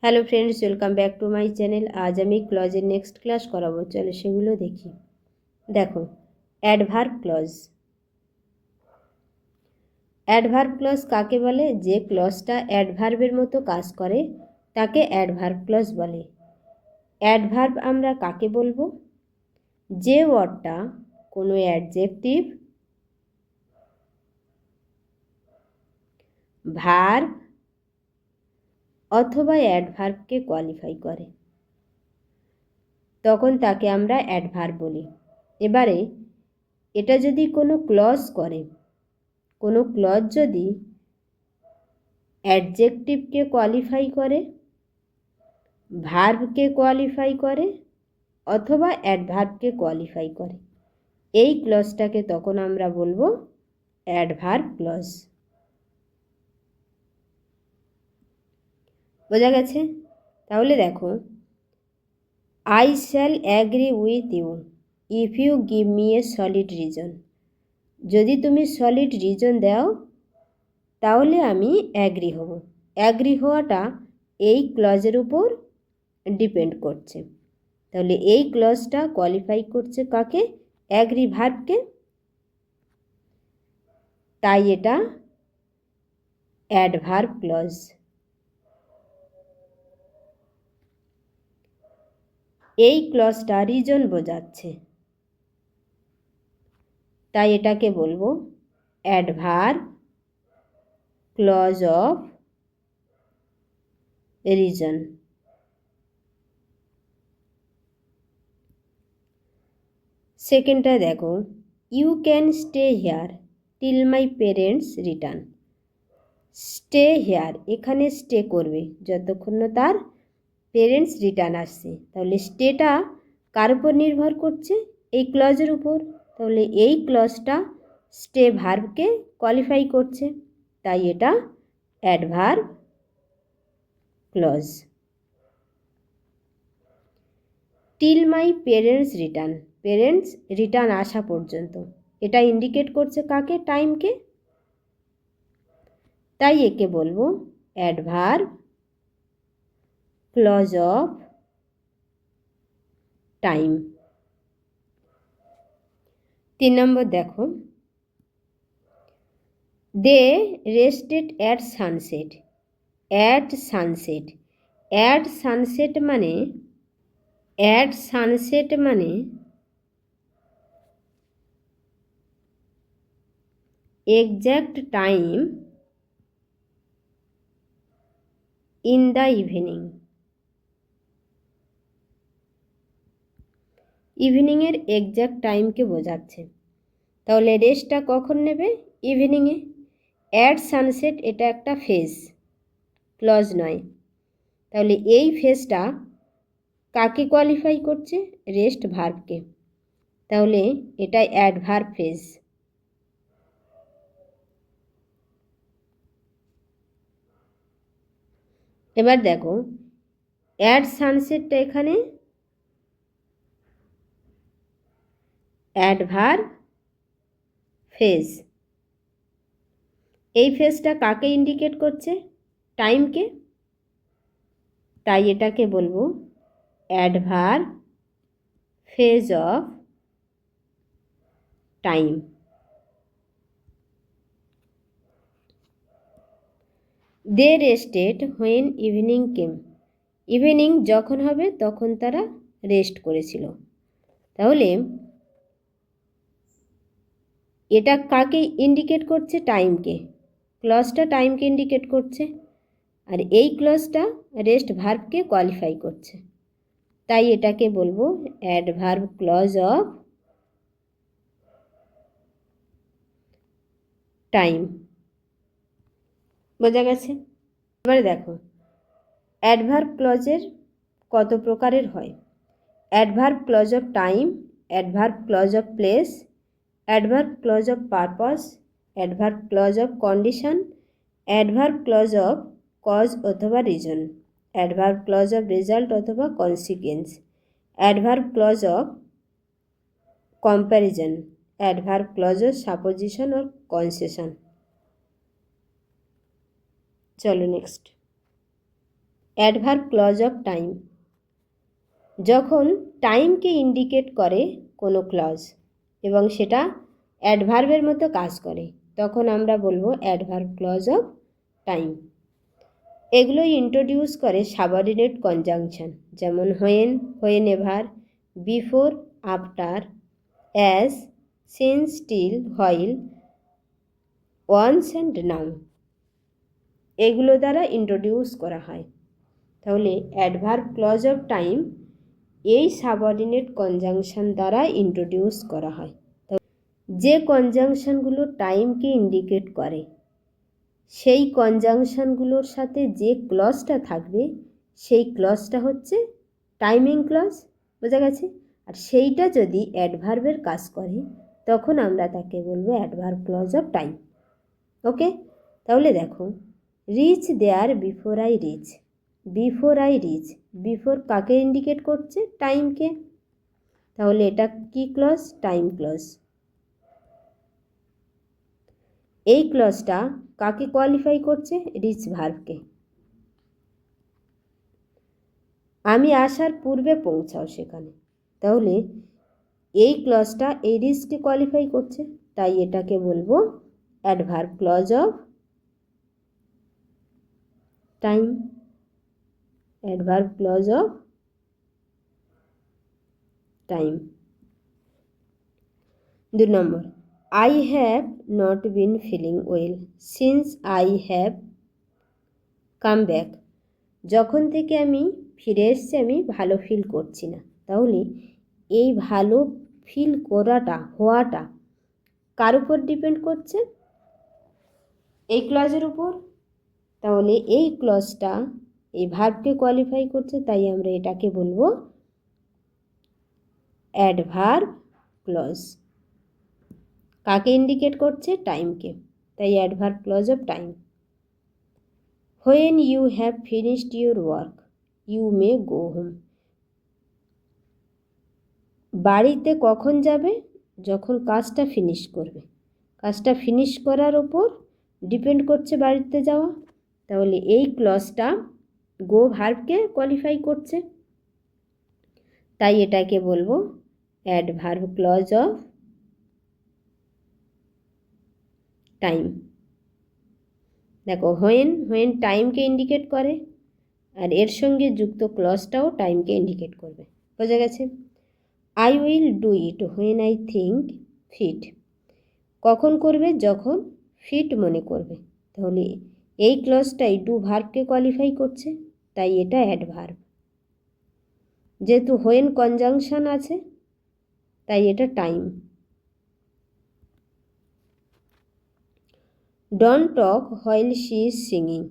Hello friends, welcome back to my channel. আজ আমি ক্লজের next class করাবো। চলো সেগুলো দেখি। দেখো, অ্যাডভার্ব ক্লজ। অ্যাডভার্ব ক্লজ কাকে বলে? যে ক্লজটা অ্যাডভার্বের মতো কাজ করে তাকে অ্যাডভার্ব ক্লজ বলে। অ্যাডভার্ব আমরা কাকে বলবো? যে ওয়ার্ডটা কোনো অ্যাডজেক্টিভ, ভার্ব অথবা অ্যাডভার্বকে কোয়ালিফাই করে, তখন তাকে আমরা অ্যাডভার্ব বলি। এবারে এটা যদি কোনো ক্লজ করে, কোনো ক্লজ যদি অ্যাডজেক্টিভকে কোয়ালিফাই করে, ভার্বকে কোয়ালিফাই করে অথবা অ্যাডভার্বকে কোয়ালিফাই করে, এই ক্লজটাকে তখন আমরা বলবো অ্যাডভার্ব ক্লজ। বোঝা গেছে? তাহলে দেখো, I shall agree with you if you give me a solid reason. যদি তুমি সলিড রিজন দাও তাহলে আমি অ্যাগ্রি হব। অ্যাগ্রি হওয়াটা এই ক্লজের উপর ডিপেন্ড করছে। তাহলে এই ক্লজটা কোয়ালিফাই করছে কাকে? অ্যাগ্রি ভার্বকে। তাই এটা অ্যাডভার্ব ক্লজ। এই ক্লজটা রিজন বোঝাচ্ছে, তাই এটাকে বলবো অ্যাডভার্ব ক্লজ অফ রিজন। সেকেন্ডটা দেখো, you can stay here till my parents return. Stay here, এখানে স্টে করবে যতক্ষণ না তার পেরেন্টস রিটার্ন আসছে। তাহলে স্টেটা কার উপর নির্ভর করছে? এই ক্লজের উপর। তাহলে এই ক্লজটা স্টে ভার্বকে কোয়ালিফাই করছে, তাই এটা adverb clause. Till my parents return, parents return আসা পর্যন্ত, এটা ইন্ডিকেট করছে কাকে? টাইমকে। তাই একে বলবো অ্যাডভার্ব ক্লজ অফ টাইম। 3 নম্বর দেখো, they rested at sunset. At sunset, at sunset মানে, অ্যাট সানসেট মানে exact time in the evening. ইভিনিংয়ের এক্স্যাক্ট টাইমকে বোঝাচ্ছে। তাহলে রেস্টটা কখন নেবে? ইভিনিংয়ে। অ্যাট সানসেট এটা একটা ফেজ, ক্লজ নয়। তাহলে এই ফেজটা কাকে কোয়ালিফাই করছে? রেস্ট ভার্বকে। তাহলে এটা অ্যাডভার্ব ফেজ। এবার দেখো, অ্যাট সানসেটটা এখানে অ্যাডভার্ব ফেজ। এই ফেজটা কাকে ইন্ডিকেট করছে? টাইমকে। তাই এটাকে বলবো adverb phase of time. They rested when evening came. Evening যখন হবে তখন তারা রেস্ট করেছিল। তাহলে এটা কাকে ইন্ডিকেট করছে? টাইমকে। ক্লজটা টাইমকে ইন্ডিকেট করছে, আর এই ক্লজটা রেস্ট ভার্বকে কোয়ালিফাই করছে। তাই এটাকে বলবো অ্যাডভার্ব ক্লজ অফ টাইম। বোঝা গেছে? এবারে দেখো, অ্যাডভার্ব ক্লজের কত প্রকারের হয়। Adverb clause of time, adverb clause of place, adverb clause of purpose, adverb clause of condition, adverb clause of cause অথবা reason, adverb clause of result অথবা consequence, adverb clause of comparison, adverb clause of supposition or concession. চলো next, adverb clause of time, যখন টাইমকে indicate করে কোনো clause এবং সেটা অ্যাডভার্বের মতো কাজ করে, তখন আমরা বলবো অ্যাডভার্ব ক্লজ অফ টাইম। এগুলো ইন্ট্রোডিউস করে সাবঅর্ডিনেট কনজাংশন, যেমন when, whenever, before, after, as, since, still, while, once and now, এগুলো দ্বারা ইন্ট্রোডিউস করা হয়। তাহলে অ্যাডভার্ব ক্লজ অফ টাইম এই সাবঅর্ডিনেট কনজাংশন দ্বারা ইন্ট্রোডিউস করা হয়। যে কনজাংশনগুলো টাইমকে ইন্ডিকেট করে সেই কনজাংশনগুলোর সাথে যে ক্লজটা থাকবে সেই ক্লজটা হচ্ছে টাইমিং ক্লজ, বোঝা গেছে? আর সেইটা যদি অ্যাডভার্বের কাজ করে তখন আমরা তাকে বলবো adverb clause of time. Okay, তাহলে দেখো, reach there before I reach, before I reach, before কাকে ইন্ডিকেট করছে? টাইমকে, তাহলে এটা কি ক্লজ? Time clause. এই ক্লজটা কাকে কোয়ালিফাই করছে? রিচ ভার্বকে। আমি আসার পূর্বে পৌঁছাও সেখানে, তাহলে এই ক্লজটা এই রিচকে কোয়ালিফাই করছে, তাই এটাকে বলবো adverb clause of time, adverb clause of time. 2 নম্বর, I have not been feeling well since I have come back, যখন থেকে আমি ফিরে এসেছি আমি ভালো ফিল করছি না। তাহলে এই ভালো ফিল করাটা, হওয়াটা কার উপর ডিপেন্ড করছে? এই ক্লজের উপর। তাহলে এই ক্লজটা এই ভার্বকে কোয়ালিফাই করছে, তাই আমরা এটাকে বলবো অ্যাডভার্ব ক্লজ। কাকে ইন্ডিকেট করছে? টাইমকে, তাই adverb clause of time. When you have finished your work you may go home, বাড়িতে কখন যাবে? যখন কাজটা ফিনিশ করবে। কাজটা ফিনিশ করার ওপর ডিপেন্ড করছে বাড়িতে যাওয়া, তাহলে এই ক্লজটা গো ভার্বকে কোয়ালিফাই করছে, তাই এটাকে বলবো অ্যাডভার্ব ক্লজ অফ টাইম। দেখো, হোয়েন, হোয়েন টাইমকে ইন্ডিকেট করে আর এর সঙ্গে যুক্ত ক্লজটাও টাইমকে ইন্ডিকেট করবে, বোঝা গেছে? I will do it when I think fit, কখন করবে? যখন ফিট মনে করবে। তাহলে এই ক্লজটাই ডু ভার্বকে কোয়ালিফাই করছে, তাই এটা অ্যাডভার্ব। যেহেতু হোয়েন কনজাংশন আছে তাই এটা time. Don't talk while she is singing,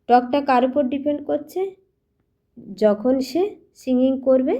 টকটা কার উপর ডিপেন্ড করছে? যখন সে সিঙ্গিং করবে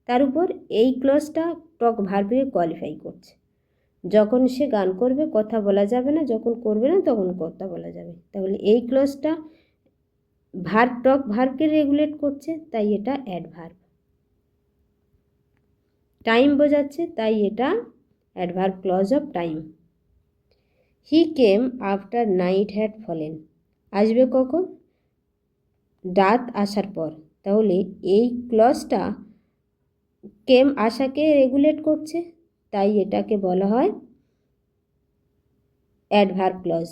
তার উপর এই ক্লজটা টক ভার্বকে কোয়ালিফাই করছে। যখন সে গান করবে কথা বলা যাবে না, যখন করবে না তখন কথা বলা যাবে। তাহলে এই ক্লজটা ভার্ব, টক ভার্বকে রেগুলেট করছে, তাই এটা অ্যাডভার্ব। টাইম বোঝাচ্ছে, তাই এটা adverb clause of time. He came after night had fallen, আসবে কখন? রাত আসার পর। তাহলে এই ক্লজটা কেম আসাকে রেগুলেট করছে, তাই এটাকে বলা হয় অ্যাডভার্ব ক্লজ।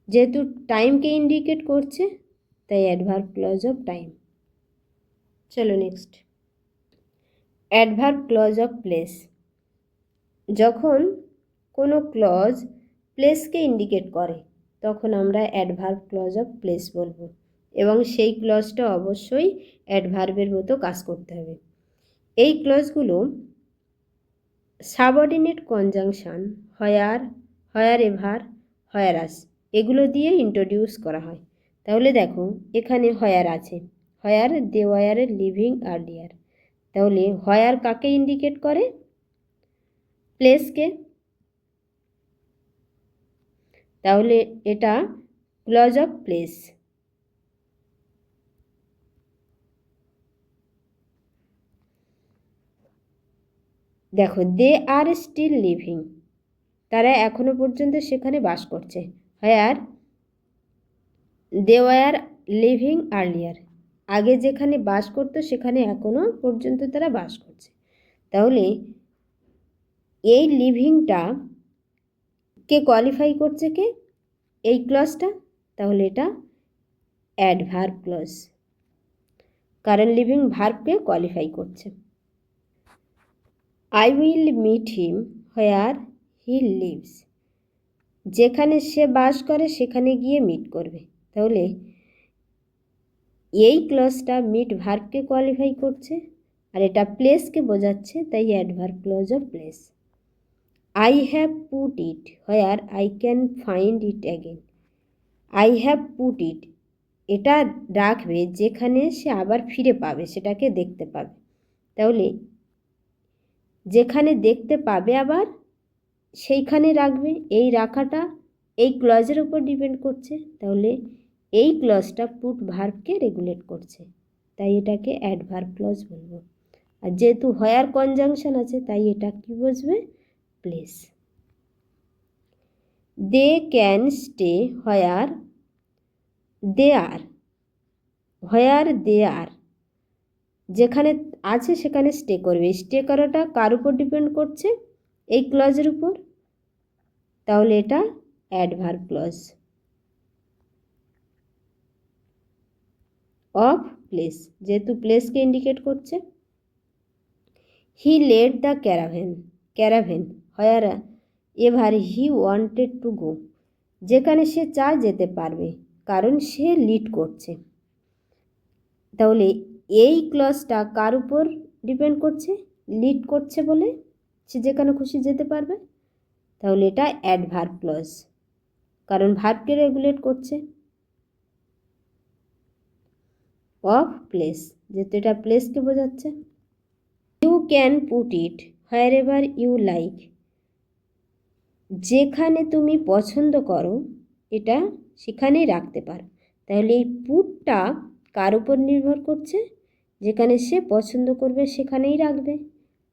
যেহেতু টাইমকে ইন্ডিকেট করছে তাই অ্যাডভার্ব ক্লজ অফ টাইম। চলো next, adverb clause of place, যখন কোনো ক্লজ প্লেসকে ইন্ডিকেট করে তখন আমরা অ্যাডভার্ব ক্লজ অফ প্লেস বলবো, এবং সেই ক্লজটা অবশ্যই অ্যাডভার্বের মতো কাজ করতে হবে। এই ক্লজগুলো সাবঅর্ডিনেট কনজাংশন হয়ার, হয়ার এভার, হয়ারাস এগুলো দিয়ে ইন্ট্রোডিউস করা হয়। তাহলে দেখো, এখানে হয়ার আছে, হয়ার দে ওয়ার লিভিং আর্লিয়ার, তাহলে হয়ার কাকে ইন্ডিকেট করে? প্লেসকে, তাহলে এটা ক্লজ অফ প্লেস। দেখো, দে আর স্টিল লিভিং, তারা এখনো পর্যন্ত সেখানে বাস করছে। হোয়ার দে ওয়ার লিভিং আর্লিয়ার, আগে যেখানে বাস করতো সেখানে এখনো পর্যন্ত তারা বাস করছে। তাহলে এই লিভিংটা কে কোয়ালিফাই করছে, কে? এই ক্লজটা। তাহলে এটা অ্যাডভার্ব ক্লজ, কারণ লিভিং ভার্বকে কোয়ালিফাই করছে। I will meet him where he lives, যেখানে সে বাস করে সেখানে গিয়ে মিট করবে। তাহলে এই ক্লজটা মিট ভার্বকে কোয়ালিফাই করছে, আর এটা প্লেসকে বোঝাচ্ছে, তাই adverb clause of place. I have put it where I can find it again, I have put it, এটা রাখবে যেখানে সে আবার ফিরে পাবে, সেটাকে দেখতে পাবে। তাহলে যেখানে দেখতে পাবে আবার সেইখানে রাখবে, এই রাখাটা এই ক্লজের উপর ডিপেন্ড করছে। তাহলে এই ক্লজটা পুট ভার্বকে রেগুলেট করছে, তাই এটাকে অ্যাডভার্ব ক্লজ বলবো। আর যেহেতু হোয়ার কনজাংশন আছে, তাই এটা কি বুঝবে? Place. They can stay where they are, where they are, যেখানে আছে সেখানে স্টে করবে। স্টে করাটা কার উপর ডিপেন্ড করছে? এই ক্লজের উপর, তাহলে এটা অ্যাডভার্ব ক্লজ অফ প্লেস, যেহেতু প্লেসকে ইন্ডিকেট করছে। He led the caravan wherever he wanted to go, যেখানে সে চায় যেতে পারবে, কারণ সে লিড করছে। তাহলে এই ক্লজটা কার উপর ডিপেন্ড করছে? লিড করছে বলে সে যেখানে খুশি যেতে পারবে। তাহলে এটা অ্যাডভার্ব ক্লজ, কারণ ভার্বকে রেগুলেট করছে। অফ প্লেস, যেহেতু এটা প্লেসকে বোঝাচ্ছে। You can put it wherever you like, যেখানে তুমি পছন্দ করো এটা সেখানেই রাখতে পারো। তাহলে এই পুটটা কার উপর নির্ভর করছে? যেখানে সে পছন্দ করবে সেখানেই রাখবে,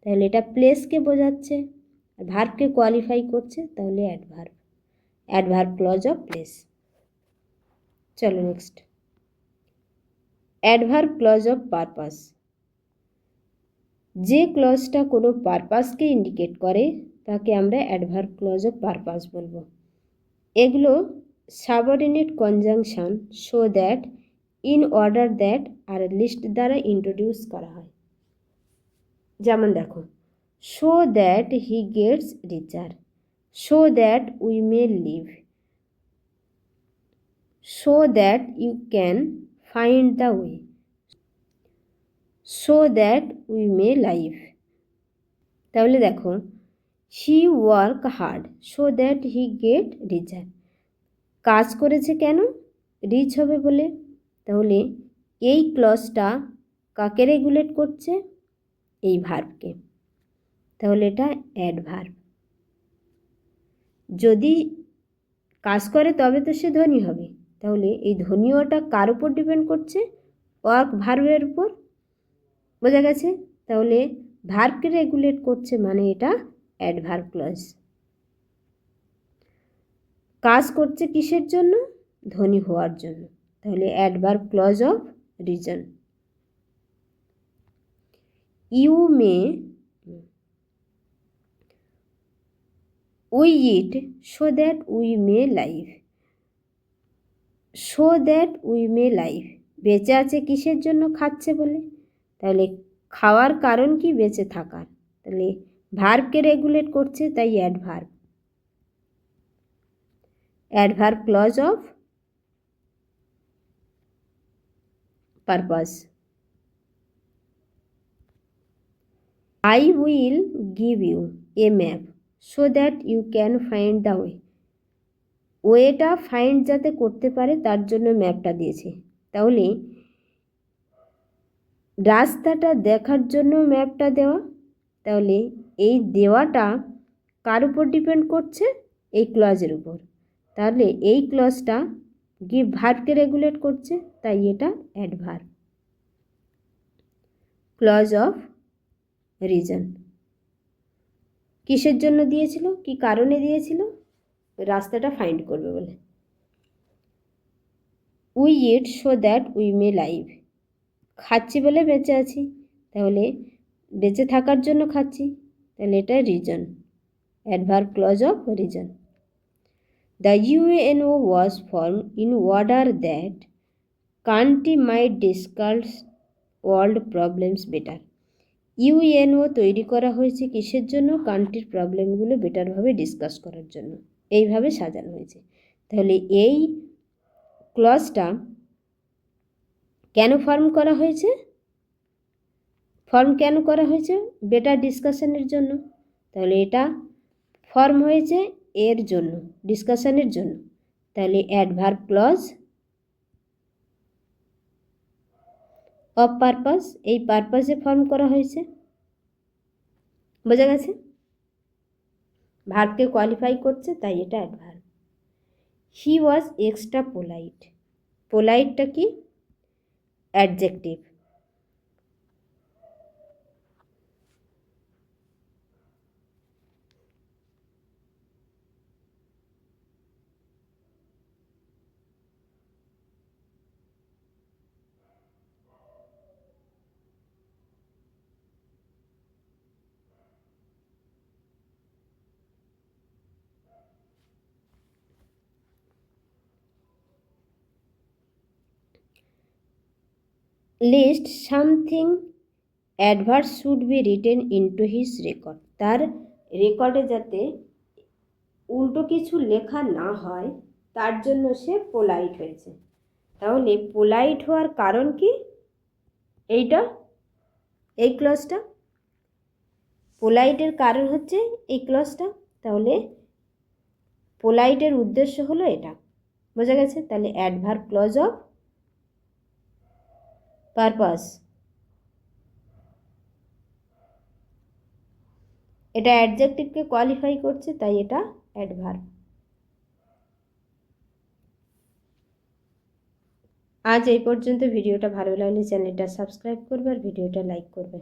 তাহলে এটা প্লেসকে বোঝাচ্ছে, আর ভার্বকে কোয়ালিফাই করছে, তাহলে অ্যাডভার্ব ক্লজ অফ প্লেস। চলো next, adverb clause of purpose. যে ক্লজটা কোনো পারপাসকে ইন্ডিকেট করে তাকে আমরা অ্যাডভার্ব ক্লজ অফ পারপাস বলবো। এগুলো subordinate conjunction so that, in order that আর লিস্ট দ্বারা ইন্ট্রোডিউস করা হয়। যেমন দেখো, so that he gets richer, so that we may live, so that you can find the way, so that we may live. তাহলে দেখো, he work hard so that he get richer, কাজ করেছে কেন? Rich হবে বলে। তাহলে এই ক্লজটা কাকে রেগুলেট করছে? এই ভার্বকে, তাহলে এটা অ্যাডভার্ব। যদি কাজ করে তবে তো সে ধনী হবে, তাহলে এই ধনী হওয়াটা কার উপর ডিপেন্ড করছে? ওয়ার্ক ভার্বের উপর, বোঝা গেছে? তাহলে ভার্বকে রেগুলেট করছে, মানে এটা অ্যাডভার্ব ক্লজ। কাজ করছে কিসের জন্য? ধনী হওয়ার জন্য, তাহলে adverb clause of reason. You may we eat so that we may live, so that we may live, বেঁচে আছে কিসের জন্য? খাচ্ছে বলে। তাহলে খাওয়ার কারণ কি? বেঁচে থাকার, তাহলে ভার্বকে রেগুলেট করছে, তাই adverb clause of purpose. I will give you a map so that you can find the way, ওয়েটা ফাইন্ড যাতে করতে পারে তার জন্য ম্যাপটা দিয়েছে। তাহলে রাস্তাটা দেখার জন্য ম্যাপটা দেওয়া, তাহলে এই দেওয়াটা কার উপর ডিপেন্ড করছে? এই ক্লজের উপর, তাহলে এই ক্লজটা গিভ ভার্বকে রেগুলেট করছে, তাই এটা অ্যাডভার্ব ক্লজ অফ রিজন। কিসের জন্য দিয়েছিল, কি কারণে দিয়েছিল, রাস্তাটা ফাইন্ড করবে বলে। We eat so that we may live, খাচ্ছি বলে বেঁচে আছি, তাহলে বেঁচে থাকার জন্য খাচ্ছি, তাহলে এটা reason, adverb clause of reason. The UNO was formed in order that country might discuss world problems better. UNO তৈরি করা হয়েছে কিসের জন্য, কান্ট্রির প্রবলেমগুলো বেটারভাবে ডিসকাস করার জন্য, এইভাবে সাজানো হয়েছে। তাহলে এই ক্লজটা কেন ফর্ম করা হয়েছে, কেন করা হয়েছে, বেটার ডিসকাশনের জন্য। তাহলে এটা ফর্ম হয়েছে এর জন্য, ডিসকাশনের জন্য, তাহলে অ্যাডভার্ব ক্লজ অফ পারপাস, এই পারপাসে ফর্ম করা হয়েছে। বোঝা গেছে, ভার্বকে কোয়ালিফাই করছে, তাই এটা adverb. He was extra polite, পোলাইটটা কি, adjective. List something adverse should be written into his record, তার রেকর্ডে যাতে উল্টো কিছু লেখা না হয় তার জন্য সে পোলাইট হয়েছে। তাহলে পোলাইট হওয়ার কারণ কি, এইটা, এই ক্লজটা, পোলাইটের কারণ হচ্ছে এই ক্লজটা। তাহলে পোলাইটের উদ্দেশ্য হলো এটা, বোঝা গেছে। তাহলে অ্যাডভার্ব ক্লজ অফ পারপাস, এটা অ্যাডজেক্টিভকে কোয়ালিফাই করছে, তাই এটা অ্যাডভার্ব। আজ এই পর্যন্ত। ভিডিওটা ভালো লাগলে চ্যানেলটা সাবস্ক্রাইব করবে আর ভিডিওটা লাইক করবে।